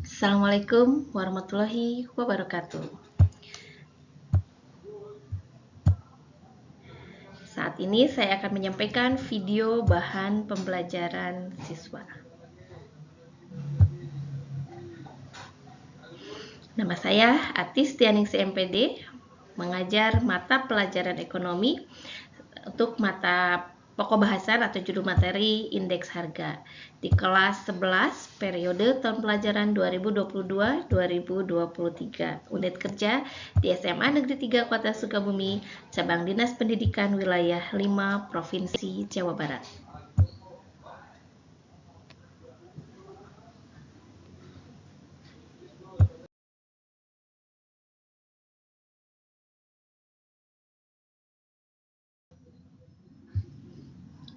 Assalamualaikum warahmatullahi wabarakatuh. Saat ini saya akan menyampaikan video bahan pembelajaran siswa. Nama saya Atis Tianingsi MPD, mengajar mata pelajaran ekonomi untuk mata pokok bahasan atau judul materi indeks harga di kelas 11 periode tahun pelajaran 2022-2023 unit kerja di SMA Negeri 3 Kota Sukabumi, cabang Dinas Pendidikan Wilayah 5 Provinsi Jawa Barat.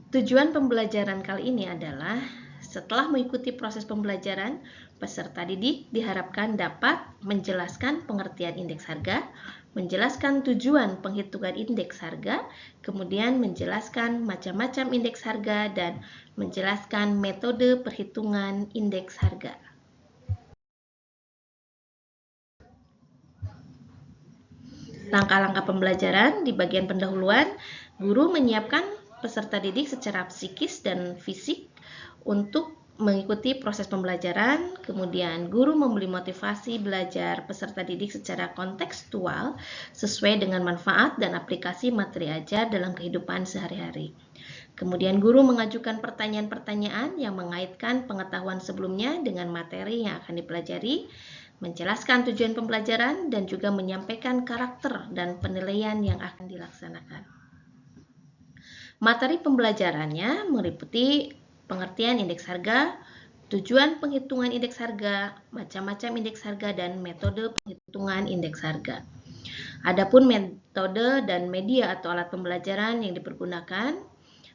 Tujuan pembelajaran kali ini adalah setelah mengikuti proses pembelajaran, peserta didik diharapkan dapat menjelaskan pengertian indeks harga, menjelaskan tujuan penghitungan indeks harga, kemudian menjelaskan macam-macam indeks harga, dan menjelaskan metode perhitungan indeks harga. Langkah-langkah pembelajaran di bagian pendahuluan, guru menyiapkan peserta didik secara psikis dan fisik untuk mengikuti proses pembelajaran. Kemudian guru memberi motivasi belajar peserta didik secara kontekstual sesuai dengan manfaat dan aplikasi materi ajar dalam kehidupan sehari-hari. Kemudian guru mengajukan pertanyaan-pertanyaan yang mengaitkan pengetahuan sebelumnya dengan materi yang akan dipelajari, menjelaskan tujuan pembelajaran, dan juga menyampaikan karakter dan penilaian yang akan dilaksanakan. Materi pembelajarannya meliputi pengertian indeks harga, tujuan penghitungan indeks harga, macam-macam indeks harga, dan metode penghitungan indeks harga. Adapun metode dan media atau alat pembelajaran yang dipergunakan,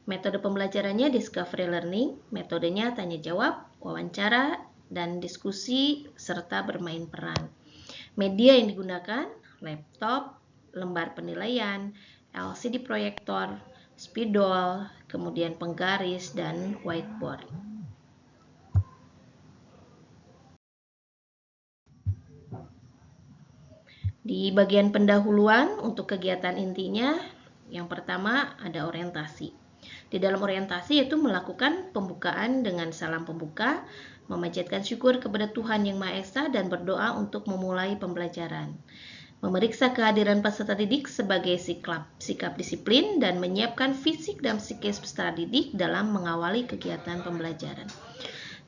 metode pembelajarannya discovery learning, metodenya tanya jawab, wawancara, dan diskusi, serta bermain peran. Media yang digunakan, laptop, lembar penilaian, LCD proyektor, spidol, kemudian penggaris, dan whiteboard. Di bagian pendahuluan untuk kegiatan intinya, yang pertama ada orientasi. Di dalam orientasi itu melakukan pembukaan dengan salam pembuka, memanjatkan syukur kepada Tuhan Yang Maha Esa dan berdoa untuk memulai pembelajaran. Memeriksa kehadiran peserta didik sebagai sikap disiplin dan menyiapkan fisik dan psikis peserta didik dalam mengawali kegiatan pembelajaran.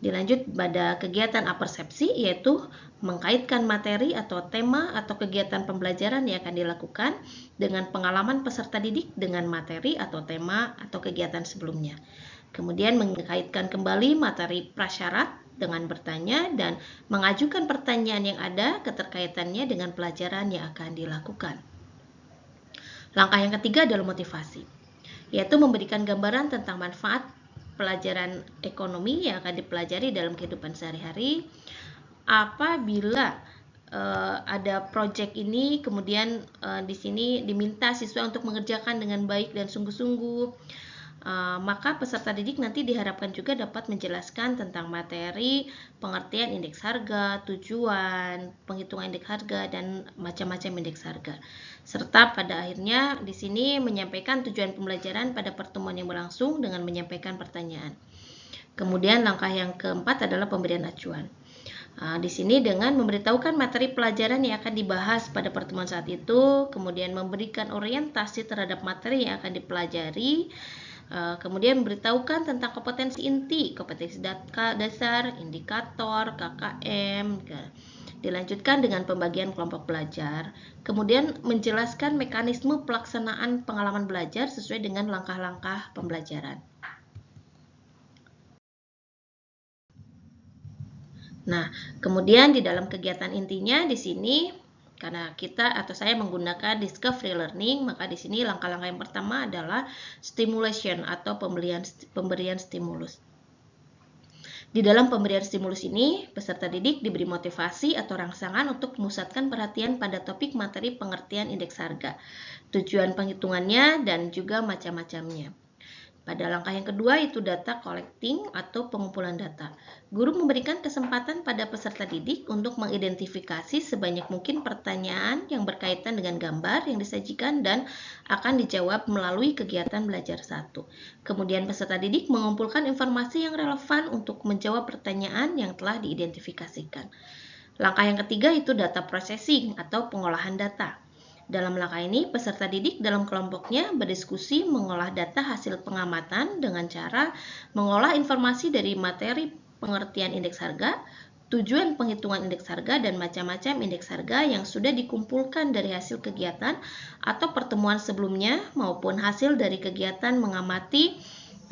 Dilanjut pada kegiatan apersepsi, yaitu mengkaitkan materi atau tema atau kegiatan pembelajaran yang akan dilakukan dengan pengalaman peserta didik dengan materi atau tema atau kegiatan sebelumnya. Kemudian mengkaitkan kembali materi prasyarat dengan bertanya dan mengajukan pertanyaan yang ada keterkaitannya dengan pelajaran yang akan dilakukan. Langkah yang ketiga adalah motivasi, yaitu memberikan gambaran tentang manfaat pelajaran ekonomi yang akan dipelajari dalam kehidupan sehari-hari. Apabila ada proyek ini, kemudian di sini diminta siswa untuk mengerjakan dengan baik dan sungguh-sungguh, maka peserta didik nanti diharapkan juga dapat menjelaskan tentang materi, pengertian indeks harga, tujuan, penghitungan indeks harga, dan macam-macam indeks harga. Serta pada akhirnya di sini menyampaikan tujuan pembelajaran pada pertemuan yang berlangsung dengan menyampaikan pertanyaan. Kemudian langkah yang keempat adalah pemberian acuan. Di sini dengan memberitahukan materi pelajaran yang akan dibahas pada pertemuan saat itu, kemudian memberikan orientasi terhadap materi yang akan dipelajari, kemudian memberitahukan tentang kompetensi inti, kompetensi dasar, indikator, KKM. Dilanjutkan dengan pembagian kelompok belajar, kemudian menjelaskan mekanisme pelaksanaan pengalaman belajar sesuai dengan langkah-langkah pembelajaran. Nah, kemudian di dalam kegiatan intinya di sini, karena kita atau saya menggunakan discovery learning, maka di sini langkah-langkah yang pertama adalah stimulation atau pemberian stimulus. Di dalam pemberian stimulus ini, peserta didik diberi motivasi atau rangsangan untuk memusatkan perhatian pada topik materi pengertian indeks harga, tujuan penghitungannya, dan juga macam-macamnya. Pada langkah yang kedua itu data collecting atau pengumpulan data. Guru memberikan kesempatan pada peserta didik untuk mengidentifikasi sebanyak mungkin pertanyaan yang berkaitan dengan gambar yang disajikan dan akan dijawab melalui kegiatan belajar 1. Kemudian peserta didik mengumpulkan informasi yang relevan untuk menjawab pertanyaan yang telah diidentifikasikan. Langkah yang ketiga itu data processing atau pengolahan data. Dalam langkah ini, peserta didik dalam kelompoknya berdiskusi mengolah data hasil pengamatan dengan cara mengolah informasi dari materi pengertian indeks harga, tujuan penghitungan indeks harga, dan macam-macam indeks harga yang sudah dikumpulkan dari hasil kegiatan atau pertemuan sebelumnya maupun hasil dari kegiatan mengamati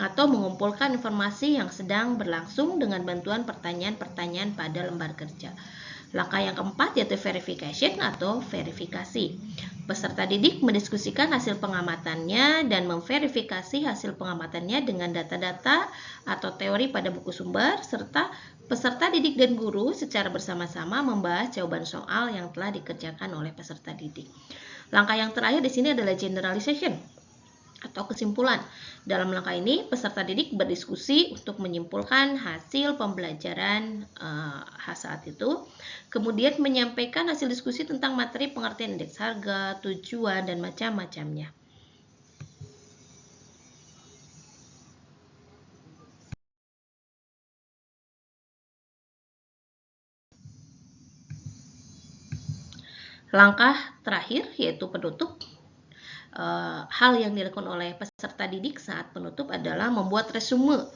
atau mengumpulkan informasi yang sedang berlangsung dengan bantuan pertanyaan-pertanyaan pada lembar kerja. Langkah yang keempat yaitu verification atau verifikasi. Peserta didik mendiskusikan hasil pengamatannya dan memverifikasi hasil pengamatannya dengan data-data atau teori pada buku sumber, serta peserta didik dan guru secara bersama-sama membahas jawaban soal yang telah dikerjakan oleh peserta didik. Langkah yang terakhir di sini adalah generalization atau kesimpulan. Dalam langkah ini, peserta didik berdiskusi untuk menyimpulkan hasil pembelajaran saat itu, kemudian menyampaikan hasil diskusi tentang materi pengertian indeks harga, tujuan, dan macam-macamnya. Langkah terakhir yaitu penutup. Hal yang dilakukan oleh peserta didik saat penutup adalah membuat resume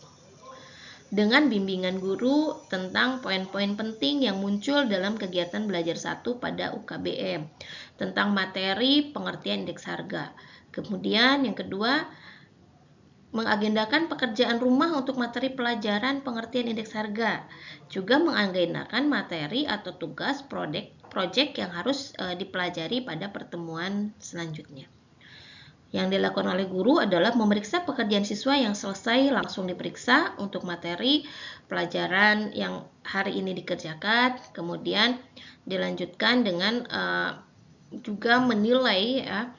dengan bimbingan guru tentang poin-poin penting yang muncul dalam kegiatan belajar 1 pada UKBM tentang materi pengertian indeks harga. Kemudian yang kedua, mengagendakan pekerjaan rumah untuk materi pelajaran pengertian indeks harga. Juga mengagendakan materi atau tugas proyek yang harus dipelajari pada pertemuan selanjutnya. Yang dilakukan oleh guru adalah memeriksa pekerjaan siswa yang selesai langsung diperiksa untuk materi pelajaran yang hari ini dikerjakan, kemudian dilanjutkan dengan juga menilai ya,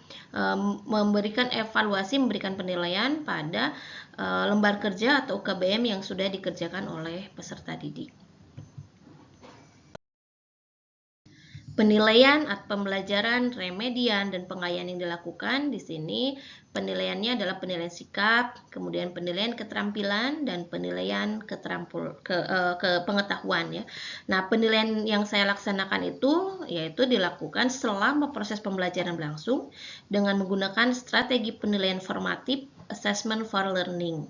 memberikan evaluasi, memberikan penilaian pada lembar kerja atau UKBM yang sudah dikerjakan oleh peserta didik. Penilaian atau pembelajaran, remedian, dan pengayaan yang dilakukan di sini penilaiannya adalah penilaian sikap, kemudian penilaian keterampilan, dan penilaian pengetahuan ya. Nah, penilaian yang saya laksanakan itu yaitu dilakukan selama proses pembelajaran berlangsung dengan menggunakan strategi penilaian formatif assessment for learning.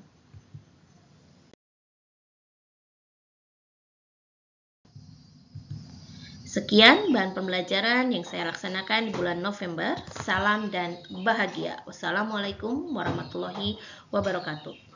Sekian bahan pembelajaran yang saya laksanakan di bulan November. Salam dan bahagia. Wassalamualaikum warahmatullahi wabarakatuh.